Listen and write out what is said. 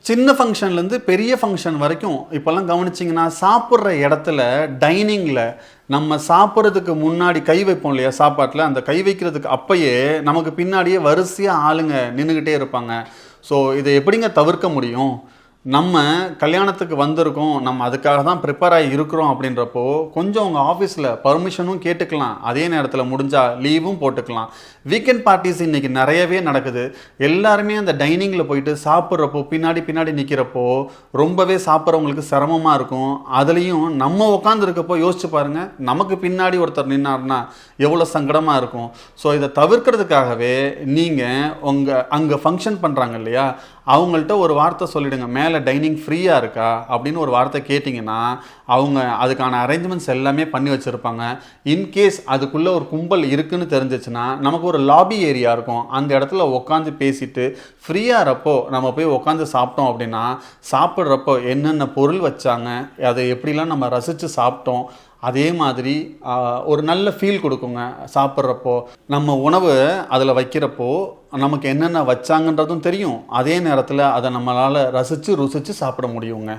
சின்ன ஃபங்க்ஷன்லேருந்து பெரிய ஃபங்க்ஷன் வரைக்கும் இப்போல்லாம் கவனிச்சிங்கன்னா சாப்பிட்ற இடத்துல டைனிங்கில் நம்ம சாப்பிட்றதுக்கு முன்னாடி கை வைப்போம் இல்லையா சாப்பாட்டில், அந்த கை வைக்கிறதுக்கு அப்பயே நமக்கு பின்னாடியே வரிசையாக ஆளுங்க நின்றுக்கிட்டே இருப்பாங்க. ஸோ இதை எப்படிங்க தவிர்க்க முடியும்? நம்ம கல்யாணத்துக்கு வந்திருக்கோம், நம்ம அதுக்காக தான் ப்ரிப்பேர் ஆகி இருக்கிறோம் அப்படின்றப்போ கொஞ்சம் உங்கள் ஆஃபீஸில் பர்மிஷனும் கேட்டுக்கலாம், அதே நேரத்தில் முடிஞ்சால் லீவும் போட்டுக்கலாம். வீக்கெண்ட் பார்ட்டிஸ் இன்றைக்கி நிறையவே நடக்குது. எல்லாருமே அந்த டைனிங்கில் போயிட்டு சாப்பிட்றப்போ பின்னாடி நிற்கிறப்போ ரொம்பவே சாப்பிட்றவங்களுக்கு சிரமமாக இருக்கும். அதுலேயும் நம்ம உட்காந்துருக்கப்போ யோசிச்சு பாருங்கள், நமக்கு பின்னாடி ஒருத்தர் நின்னார்னா எவ்வளோ சங்கடமாக இருக்கும். ஸோ இதை தவிர்க்கிறதுக்காகவே நீங்கள் அங்கே ஃபங்க்ஷன் பண்ணுறாங்க இல்லையா, அவங்கள்ட்ட ஒரு வார்த்தை சொல்லிவிடுங்க, மேலே டைனிங் ஃப்ரீயாக இருக்கா அப்படின்னு ஒரு வார்த்தை கேட்டிங்கன்னா அவங்க அதுக்கான அரேஞ்ச்மெண்ட்ஸ் எல்லாமே பண்ணி வச்சுருப்பாங்க. இன்கேஸ் அதுக்குள்ளே ஒரு கும்பல் இருக்குதுன்னு தெரிஞ்சிச்சுன்னா நமக்கு ஒரு லாபி ஏரியா இருக்கும், அந்த இடத்துல உட்காந்து பேசிட்டு ஃப்ரீயாக இருப்போ நம்ம போய் உட்காந்து சாப்பிட்டோம் அப்படின்னா சாப்பிட்றப்போ என்னென்ன பொருள் வச்சாங்க, அதை எப்படிலாம் நம்ம ரசித்து சாப்பிட்டோம், அதே மாதிரி ஒரு நல்ல ஃபீல் கொடுக்குங்க. சாப்பிட்றப்போ நம்ம உணவு அதில் வைக்கிறப்போ நமக்கு என்னென்ன வச்சாங்கன்றதும் தெரியும், அதே நேரத்தில் அதை நம்மளால் ரசித்து ருசித்து சாப்பிட முடியுங்க.